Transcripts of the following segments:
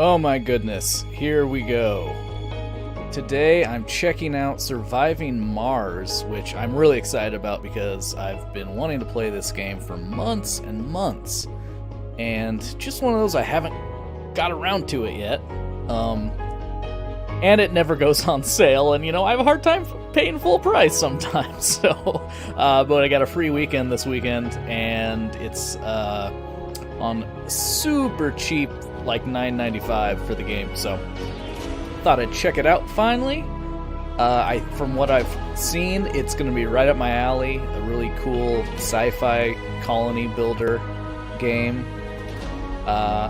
Oh my goodness, here we go. Today I'm checking out Surviving Mars, which I'm really excited about because I've been wanting to play this game for months and months. And just one of those I haven't got around to it yet. And it never goes on sale, and I have a hard time paying full price sometimes. So, but I got a free weekend this weekend, and it's on super cheap, like $9.95 for the game. So, thought I'd check it out finally. From what I've seen, it's going to be right up my alley. A really cool sci-fi colony builder game.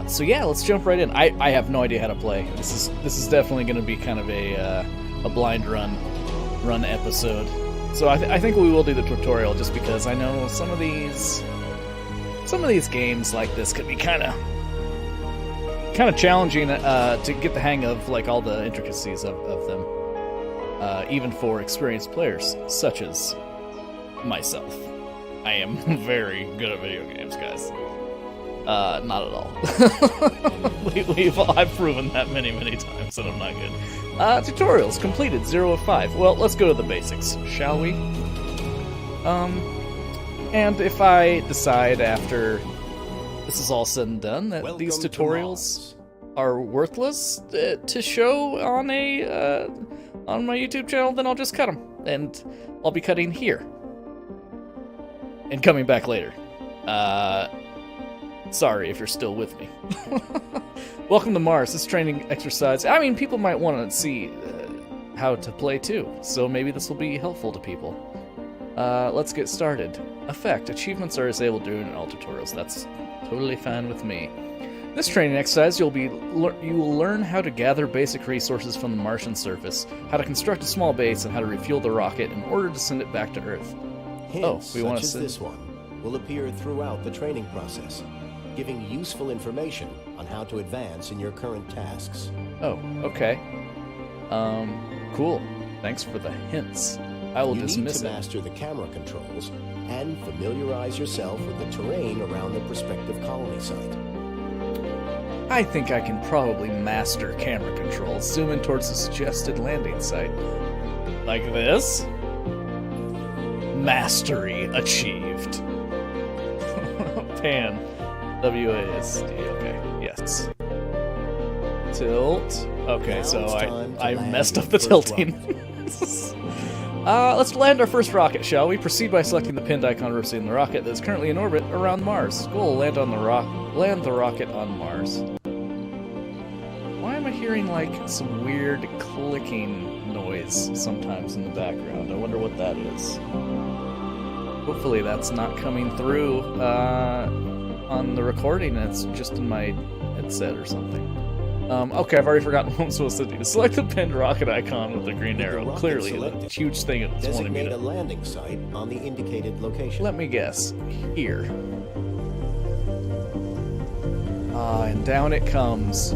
So yeah, let's jump right in. I have no idea how to play. This is definitely going to be kind of a blind run episode. So I think we will do the tutorial just because I know some of these games like this could be kind of challenging to get the hang of, like all the intricacies of them, even for experienced players such as myself. I am very good at video games, guys. Not at all. I've proven that many times that I'm not good. Tutorials completed 0 of 5. Well, let's go to the basics, shall we? And if I decide after this is all said and done that these tutorials are worthless to show on my YouTube channel, then I'll just cut them, and I'll be cutting here and coming back later. Sorry if you're still with me. Welcome to Mars. This training exercise, I mean, people might want to see how to play too, so maybe this will be helpful to people. Let's get started. Effect. Achievements are disabled during all tutorials. That's totally fine with me. This training exercise, you will learn how to gather basic resources from the Martian surface, how to construct a small base, and how to refuel the rocket in order to send it back to Earth. Hints such as this one will appear throughout the training process, giving useful information on how to advance in your current tasks. Oh, okay. Cool. Thanks for the hints. I will dismiss it. You need to master the camera controls and familiarize yourself with the terrain around the prospective colony site. I think I can probably master camera controls. Zoom in towards the suggested landing site. Like this. Mastery achieved. Pan. WASD, okay, yes. Tilt. Okay, so I messed up the tilting. Let's land our first rocket, shall we? Proceed by selecting the pinned icon representing the rocket that is currently in orbit around Mars. Goal, land the rocket on Mars. Why am I hearing, like, some weird clicking noise sometimes in the background? I wonder what that is. Hopefully that's not coming through, on the recording, it's just in my headset or something. Okay, I've already forgotten what I'm supposed to do. Select the pinned rocket icon with the green arrow. Clearly, a huge thing it's wanting me to... Designate a landing site on the indicated location. Let me guess. Here. And down it comes.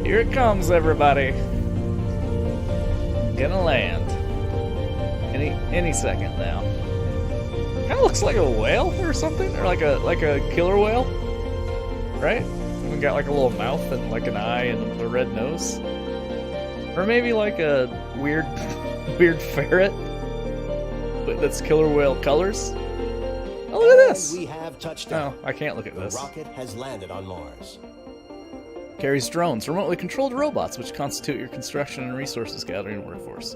Here it comes, everybody. Gonna land. Any second now. Kind of looks like a whale or something, or like a killer whale, right? We got like a little mouth and like an eye and a red nose, or maybe like a weird ferret, but that's killer whale colors. Oh, look at this! We have touchdown. No, I can't look at this. The rocket has landed on Mars. Carries drones, remotely controlled robots, which constitute your construction and resources gathering workforce.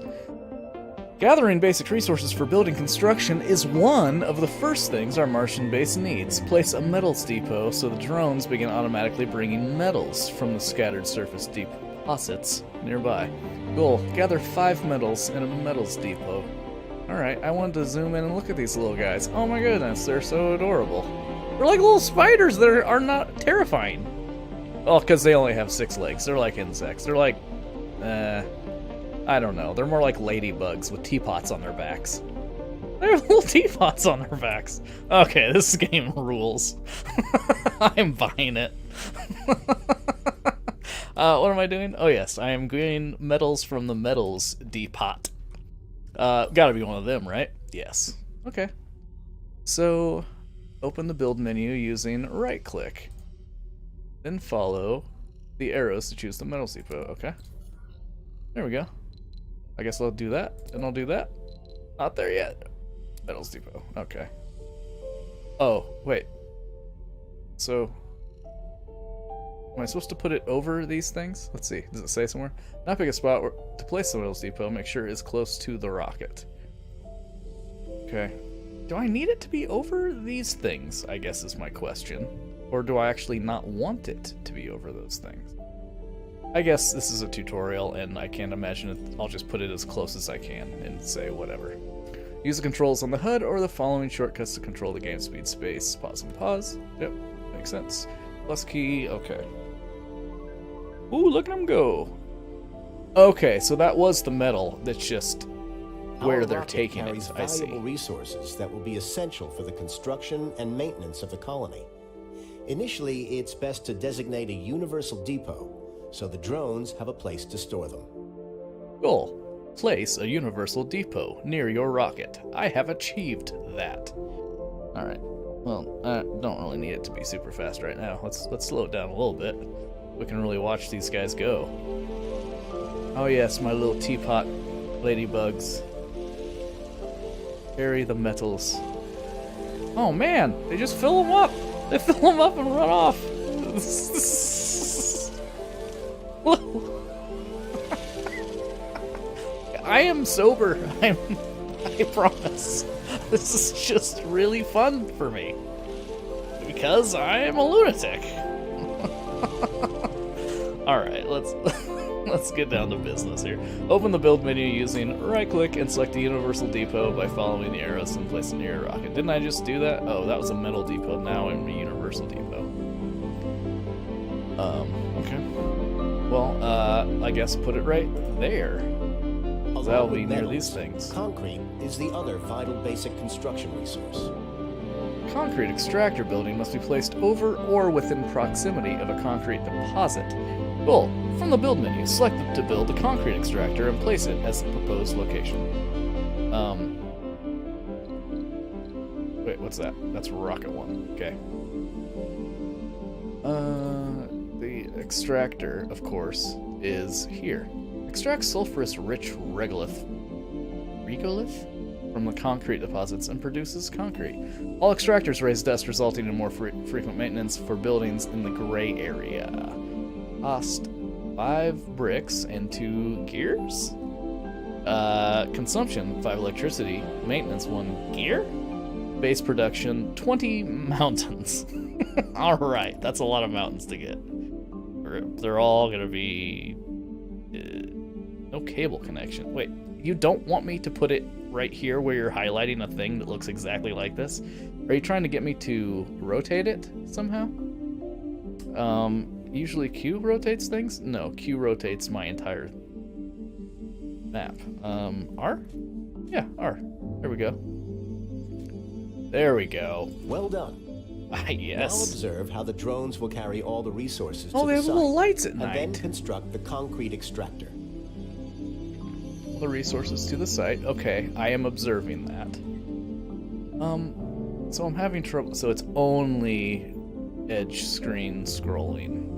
Gathering basic resources for building construction is one of the first things our Martian base needs. Place a metals depot so the drones begin automatically bringing metals from the scattered surface deposits nearby. Goal, gather 5 metals in a metals depot. Alright, I wanted to zoom in and look at these little guys. Oh my goodness, they're so adorable. They're like little spiders that are not terrifying. Well, because they only have 6 legs. They're like insects. They're like, I don't know. They're more like ladybugs with teapots on their backs. They have little teapots on their backs. Okay, this game rules. I'm buying it. What am I doing? Oh yes, I am getting metals from the metals depot. Gotta be one of them, right? Yes. Okay. So, open the build menu using right-click. Then follow the arrows to choose the metals depot. Okay. There we go. I guess I'll do that, and I'll do that. Not there yet. Metals depot. Okay. Oh, wait. So, am I supposed to put it over these things? Let's see. Does it say somewhere? Not pick a spot where to place the metals depot. Make sure it's close to the rocket. Okay. Do I need it to be over these things, I guess is my question. Or do I actually not want it to be over those things? I guess this is a tutorial, and I can't imagine it. I'll just put it as close as I can and say whatever. Use the controls on the HUD or the following shortcuts to control the game speed: space, pause, and pause. Yep, makes sense. Plus key, okay. Ooh, look at them go. Okay, so that was the metal. That's just where they're taking it. I see. Valuable resources that will be essential for the construction and maintenance of the colony. Initially, it's best to designate a universal depot, so the drones have a place to store them. Goal. Place a universal depot near your rocket. I have achieved that. Alright. Well, I don't really need it to be super fast right now. Let's slow it down a little bit. We can really watch these guys go. Oh yes, my little teapot ladybugs. Carry the metals. Oh man, they just fill them up. They fill them up and run off. I am sober. I promise. This is just really fun for me. Because I am a lunatic. Alright, let's get down to business here. Open the build menu using right-click and select the universal depot by following the arrows and place it near your rocket. Didn't I just do that? Oh, that was a metal depot. Now I'm a universal depot. Okay. Well, I guess put it right there. That'll be near these things. Concrete is the other vital basic construction resource. Concrete extractor building must be placed over or within proximity of a concrete deposit. Goal. From the build menu, select to build the concrete extractor and place it as the proposed location. Wait, what's that? That's rocket one. Okay. The extractor, of course, is here. Extract sulfurous rich regolith from the concrete deposits and produces concrete. All extractors raise dust, resulting in more frequent maintenance for buildings in the gray area. Cost 5 bricks and 2 gears? Consumption 5 electricity. Maintenance 1 gear? Base production 20 mountains. Alright, that's a lot of mountains to get. They're all gonna be... no cable connection. Wait, you don't want me to put it right here where you're highlighting a thing that looks exactly like this? Are you trying to get me to rotate it somehow? Usually Q rotates things? No, Q rotates my entire map. R? Yeah, R. There we go. There we go. Well done. Yes. Now observe how the drones will carry all the resources to they the have site, little lights at night. and then construct the concrete extractor. All the resources to the site. Okay, I am observing that. So I'm having trouble. So it's only edge screen scrolling.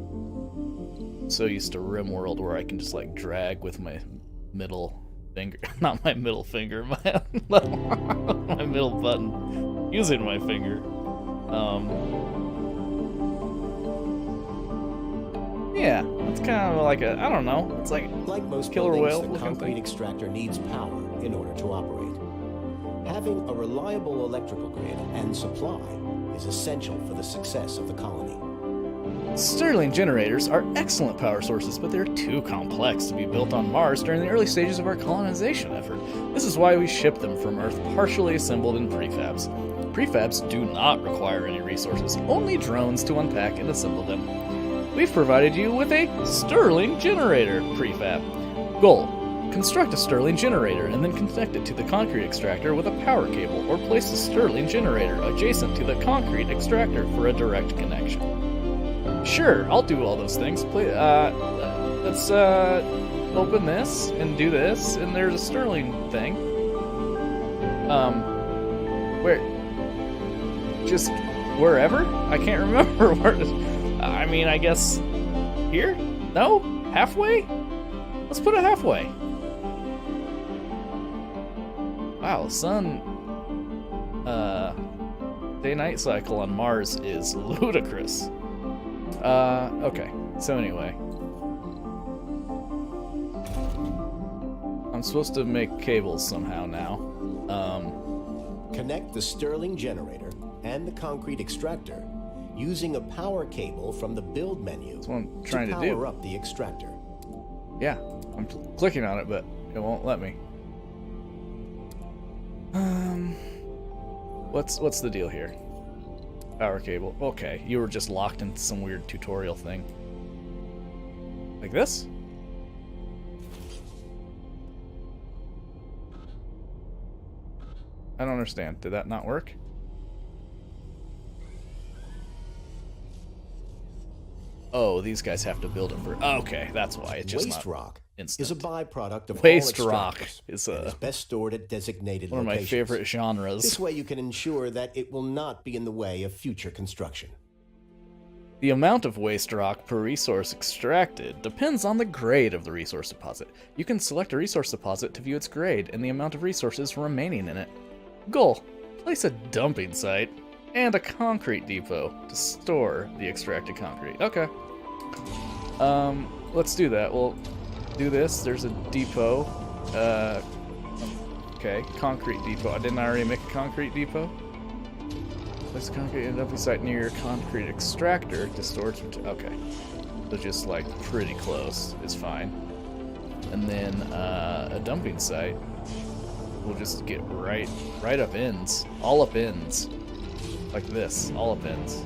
So used to RimWorld where I can just like drag with my middle finger, not my middle finger, my middle button, using my finger. Yeah, it's kind of like a, I don't know, it's like most killer whale the looking concrete thing. extractor needs power in order to operate. Having a reliable electrical grid and supply is essential for the success of the colony. Stirling generators are excellent power sources, but they're too complex to be built on Mars during the early stages of our colonization effort. This is why we ship them from Earth partially assembled in prefabs. Prefabs do not require any resources, only drones to unpack and assemble them. We've provided you with a Stirling generator prefab. Goal. Construct a Stirling generator and then connect it to the concrete extractor with a power cable, or place the Stirling generator adjacent to the concrete extractor for a direct connection. Sure, I'll do all those things. Let's open this and do this, and there's a Stirling thing. Where? Just wherever? I can't remember where. I mean, I guess here? No? Halfway? Let's put it halfway. Wow, sun... day-night cycle on Mars is ludicrous. Okay. So anyway. I'm supposed to make cables somehow now. Connect the Stirling generator and the concrete extractor using a power cable from the build menu. That's what I'm trying to do. Power up the extractor. Yeah, I'm clicking on it, but it won't let me. What's the deal here? Power cable. Okay, you were just locked into some weird tutorial thing. Like this? I don't understand. Did that not work? Oh, these guys have to build it for... Okay, that's why. It's just Waste rock instant. is a byproduct of Waste all rock is is best stored at designated one of my locations. favorite genres. This way you can ensure that it will not be in the way of future construction. The amount of waste rock per resource extracted depends on the grade of the resource deposit. You can select a resource deposit to view its grade and the amount of resources remaining in it. Goal: place a dumping site and a concrete depot to store the extracted concrete. Okay. Let's do that. We'll do this. There's a depot. Okay, concrete depot. Didn't I already make a concrete depot? Place a concrete and dumping site near your concrete extractor to store its material. Okay. So just like pretty close is fine. And then a dumping site. We'll just get right up ends. All up ends. Like this. All up ends.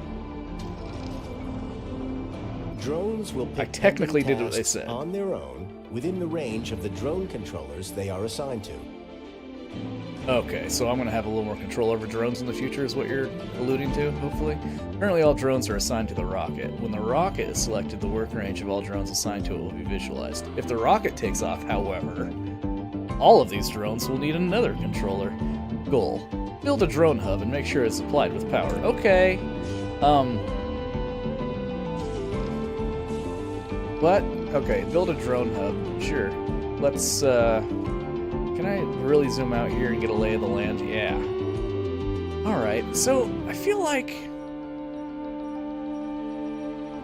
Drones will pick I technically every did what they task said. on their own within the range of the drone controllers they are assigned to. Okay, so I'm going to have a little more control over drones in the future is what you're alluding to, hopefully. Currently all drones are assigned to the rocket. When the rocket is selected, the work range of all drones assigned to it will be visualized. If the rocket takes off, however, all of these drones will need another controller. Goal: build a drone hub and make sure it's supplied with power. Okay. What? Okay, build a drone hub. Sure. Let's, can I really zoom out here and get a lay of the land? Yeah. Alright, so I feel like...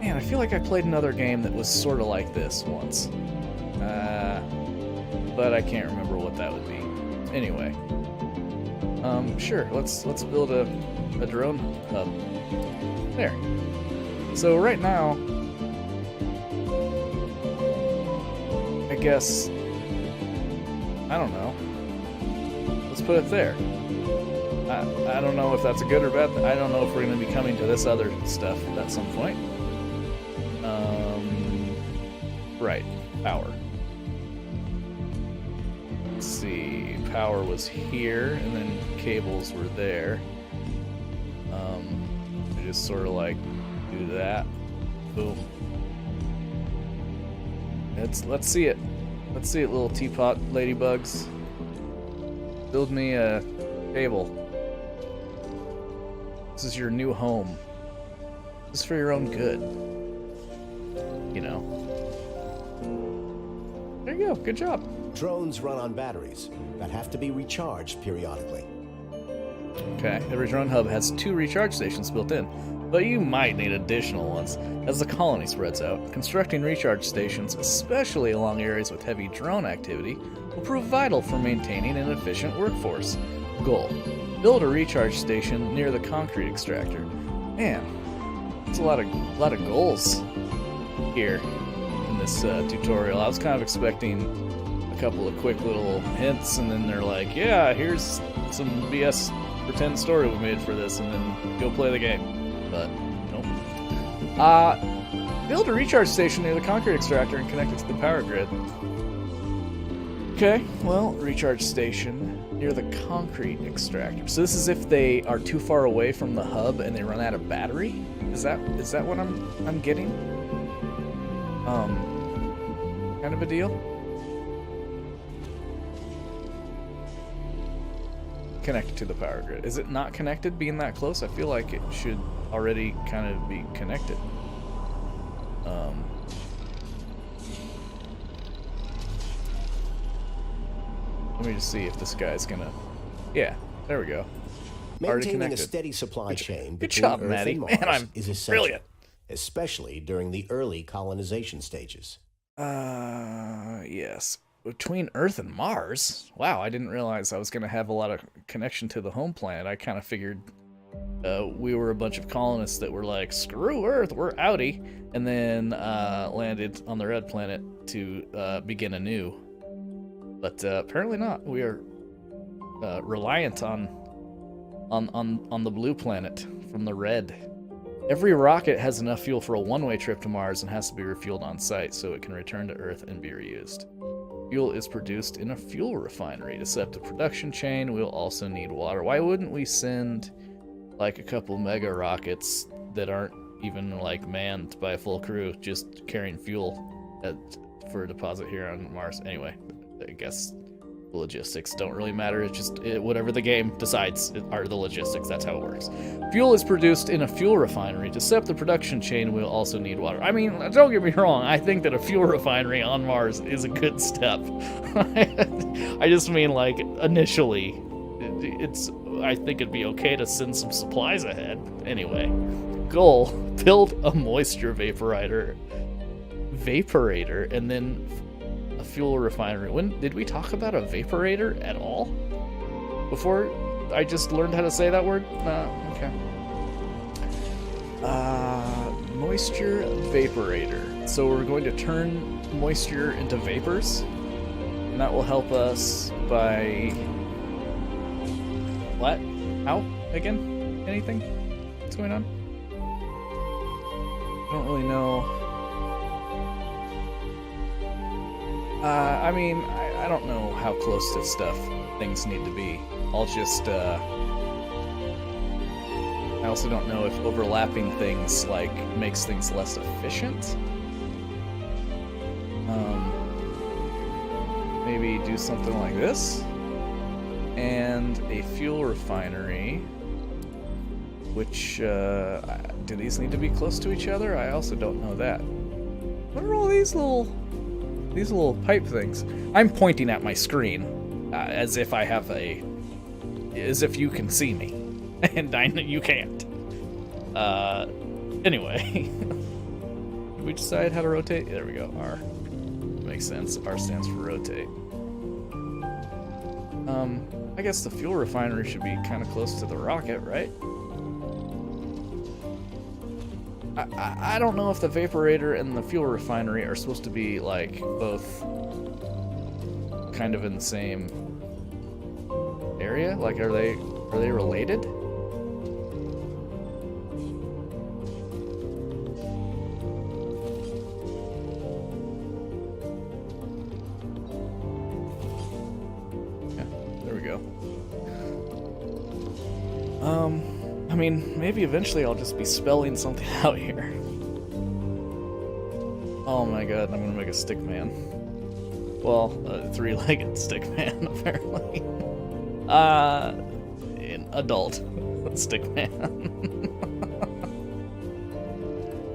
Man, I feel like I played another game that was sort of like this once. But I can't remember what that would be. Anyway. Sure, let's build a drone hub. There. So right now... I guess... I don't know. Let's put it there. I don't know if that's a good or bad. I don't know if we're going to be coming to this other stuff at some point. Right. Power. Let's see. Power was here, and then cables were there. I just sort of like do that. Boom. Let's see it. Let's see it, little teapot ladybugs. Build me a table. This is your new home. This is for your own good. You know. There you go. Good job. Drones run on batteries that have to be recharged periodically. Okay, every drone hub has 2 recharge stations built in, but you might need additional ones. As the colony spreads out, constructing recharge stations, especially along areas with heavy drone activity, will prove vital for maintaining an efficient workforce. Goal: build a recharge station near the concrete extractor. Man, that's a lot of goals here in this tutorial. I was kind of expecting a couple of quick little hints, and then they're like, yeah, here's some BS pretend story we made for this, and then go play the game. But, nope. Build a recharge station near the concrete extractor and connect it to the power grid. Okay, well, recharge station near the concrete extractor. So this is if they are too far away from the hub and they run out of battery? Is that what I'm getting? Kind of a deal? Connected to the power grid. Is it not connected being that close? I feel like it should already kind of be connected. Let me just see if this guy's gonna... Yeah, there we go. Already Maintaining a connected. steady supply chain Good between job, Earth Maddie. and Mars Man, I'm is essential, brilliant. especially during the early colonization stages. Yes. Between Earth and Mars? Wow, I didn't realize I was gonna have a lot of connection to the home planet. I kind of figured we were a bunch of colonists that were like, screw Earth, we're outie, and then landed on the red planet to begin anew. But apparently not. We are reliant on the blue planet from the red. Every rocket has enough fuel for a one-way trip to Mars and has to be refueled on site so it can return to Earth and be reused. Fuel is produced in a fuel refinery. To set up the production chain, we'll also need water. Why wouldn't we send like a couple mega rockets that aren't even like manned by a full crew, just carrying fuel for a deposit here on Mars? Anyway, I guess the logistics don't really matter. It's just whatever the game decides are the logistics. That's how it works. Fuel is produced in a fuel refinery. To set up the production chain, we'll also need water. I mean, don't get me wrong. I think that a fuel refinery on Mars is a good step. I just mean, like, initially, I think it'd be okay to send some supplies ahead. Anyway, goal: build a moisture vaporator, and then a fuel refinery. When did we talk about a vaporator at all? Before I just learned how to say that word? Okay. Moisture vaporator. So we're going to turn moisture into vapors, and that will help us by... What? How? Again? Anything? What's going on? I don't really know. I mean, I don't know how close to stuff things need to be. I'll just, I also don't know if overlapping things, like, makes things less efficient. Maybe do something like this. And a fuel refinery, which, do these need to be close to each other? I also don't know that. What are all these little pipe things? I'm pointing at my screen, as if I have as if you can see me, and you can't. Anyway, did we decide how to rotate? There we go, R. Makes sense, R stands for rotate. I guess the fuel refinery should be kind of close to the rocket, right? I don't know if the vaporator and the fuel refinery are supposed to be, like, both kind of in the same area? Like, are they related? Yeah, there we go. I mean, maybe eventually I'll just be spelling something out here. Oh my god, I'm gonna make a stick man. Well, a three-legged stick man, apparently. An adult stick man.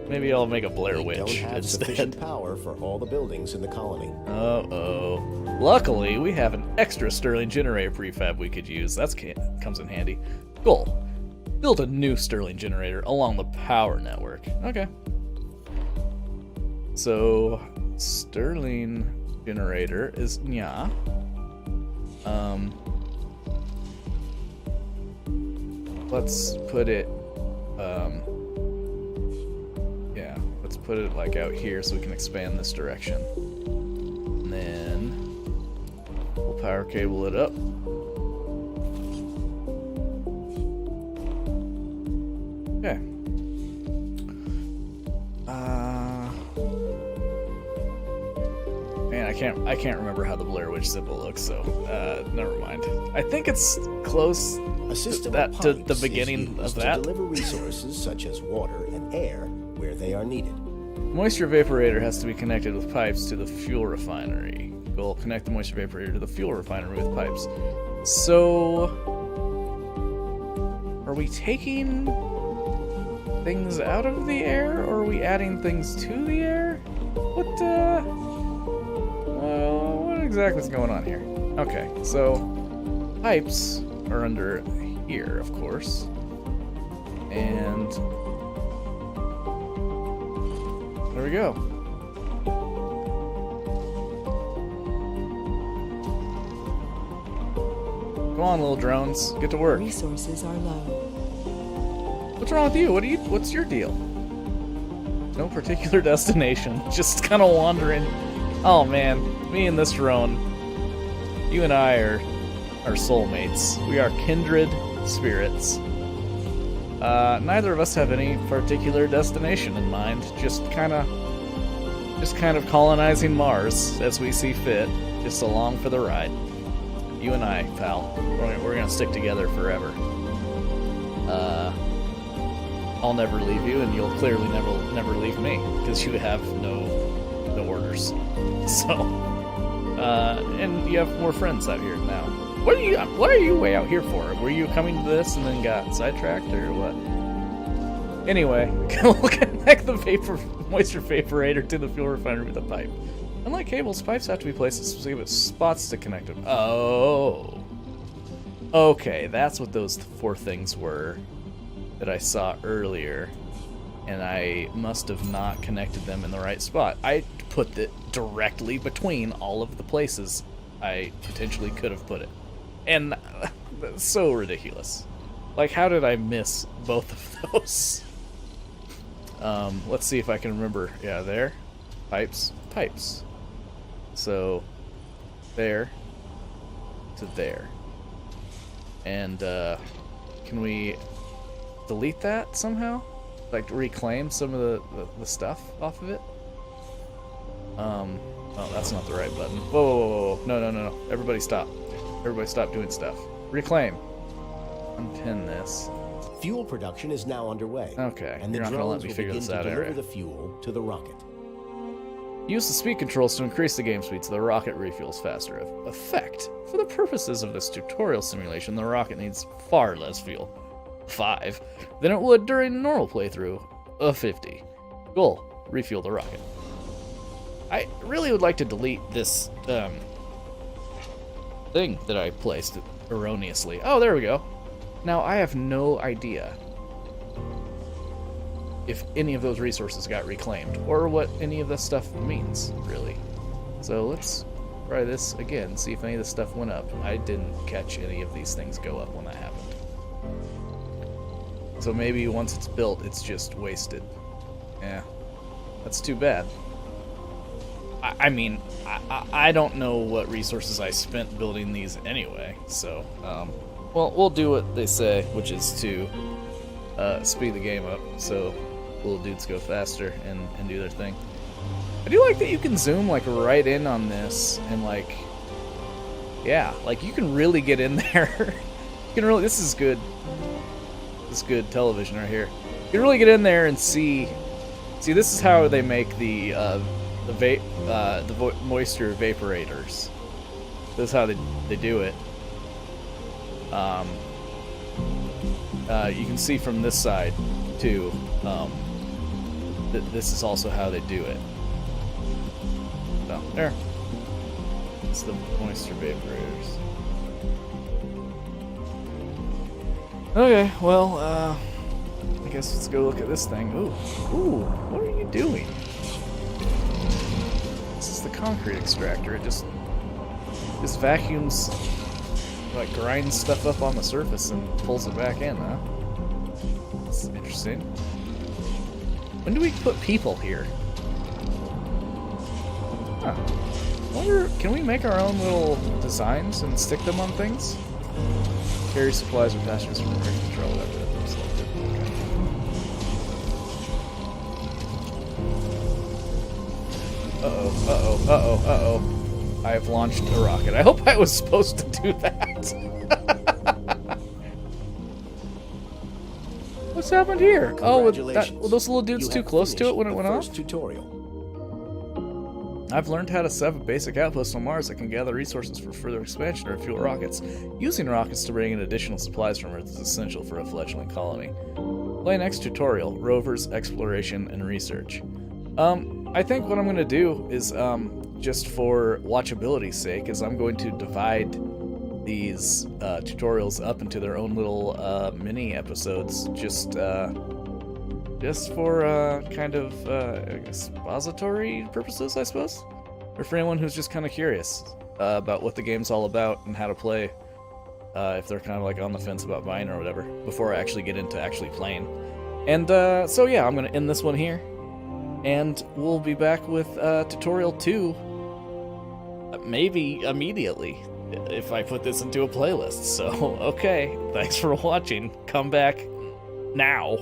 Maybe I'll make a Blair Witch Don't have instead. sufficient power for all the buildings in the colony. Uh-oh. Luckily, we have an extra Stirling generator prefab we could use. That comes in handy. Goal: build a new Stirling generator along the power network. Okay. So, Stirling generator is nya. Let's put it, yeah, let's put it like out here so we can expand this direction. And then we'll power cable it up. Okay. Man, I can't remember how the Blair Witch symbol looks, so never mind. I think it's close A system to of the pipes beginning is used of that. to deliver resources such as water and air where they are needed. Moisture vaporator has to be connected with pipes to the fuel refinery. Goal: connect the moisture vaporator to the fuel refinery with pipes. So, are we taking things out of the air, or are we adding things to the air? What exactly is going on here? Okay, so pipes are under here, of course. And there we go. Go on, little drones. Get to work. Resources are low. What's wrong with you? What's your deal? No particular destination. Just kind of wandering. Oh man, me and this drone. You and I are soulmates. We are kindred spirits. Neither of us have any particular destination in mind. Just kind of colonizing Mars as we see fit. Just along for the ride. You and I, pal. We're gonna stick together forever. I'll never leave you, and you'll clearly never leave me because you have no orders. So, and you have more friends out here now. What are you way out here for? Were you coming to this and then got sidetracked, or what? Anyway, we'll connect the moisture vaporator to the fuel refinery with a pipe. Unlike cables, pipes have to be placed at specific spots to connect them. Oh. Okay, that's what those 4 things were that I saw earlier. And I must have not connected them in the right spot. I put it directly between all of the places I potentially could have put it. And that's so ridiculous. Like, how did I miss both of those? Let's see if I can remember. Yeah, there. Pipes. So, there to there. And, can we delete that somehow? Like, reclaim some of the stuff off of it? Oh, that's not the right button. Whoa. No. Everybody stop. Everybody stop doing stuff. Reclaim. Unpin this. Fuel production is now underway. Okay, and the you're not gonna let drones me will figure begin this out, to are deliver you? the fuel to the rocket. Use the speed controls to increase the game speed so the rocket refuels faster. Effect. For the purposes of this tutorial simulation, the rocket needs far less fuel, 5, than it would during a normal playthrough of 50. Goal. Refuel the rocket. I really would like to delete this thing that I placed erroneously. Oh, there we go. Now, I have no idea if any of those resources got reclaimed, or what any of this stuff means, really. So let's try this again, see if any of this stuff went up. I didn't catch any of these things go up when that happened. So maybe once it's built, it's just wasted. Yeah, that's too bad. I mean, I don't know what resources I spent building these anyway, so, well, we'll do what they say, which is to speed the game up, so little dudes go faster and do their thing. I do like that you can zoom, like, right in on this, and, like, yeah, like, you can really get in there. You can really, this is good television right here. You can really get in there and see, this is how they make the moisture vaporators. This is how they do it. You can see from this side too. This is also how they do it. So there. It's the moisture vaporators. Okay, well, I guess let's go look at this thing. Ooh, what are you doing? This is the concrete extractor. It just vacuums, like, grinds stuff up on the surface and pulls it back in, huh? That's interesting. When do we put people here? Huh. I wonder, can we make our own little designs and stick them on things? Carry supplies or passengers from the ring control, whatever that looks like. Uh-oh. I have launched a rocket. I hope I was supposed to do that. What's happened here? Oh, were those little dudes too close to it when it went off? Tutorial. I've learned how to set up a basic outpost on Mars that can gather resources for further expansion or fuel rockets. Using rockets to bring in additional supplies from Earth is essential for a fledgling colony. Play next tutorial, Rovers, Exploration, and Research. I think what I'm going to do is just for watchability's sake, is I'm going to divide these tutorials up into their own little mini episodes, just for kind of expository purposes, I suppose, or for anyone who's just kind of curious about what the game's all about and how to play, if they're kind of like on the fence about buying or whatever, before I actually get into actually playing. And so yeah, I'm gonna end this one here, and we'll be back with tutorial 2 maybe immediately if I put this into a playlist. So okay, thanks for watching. Come back now.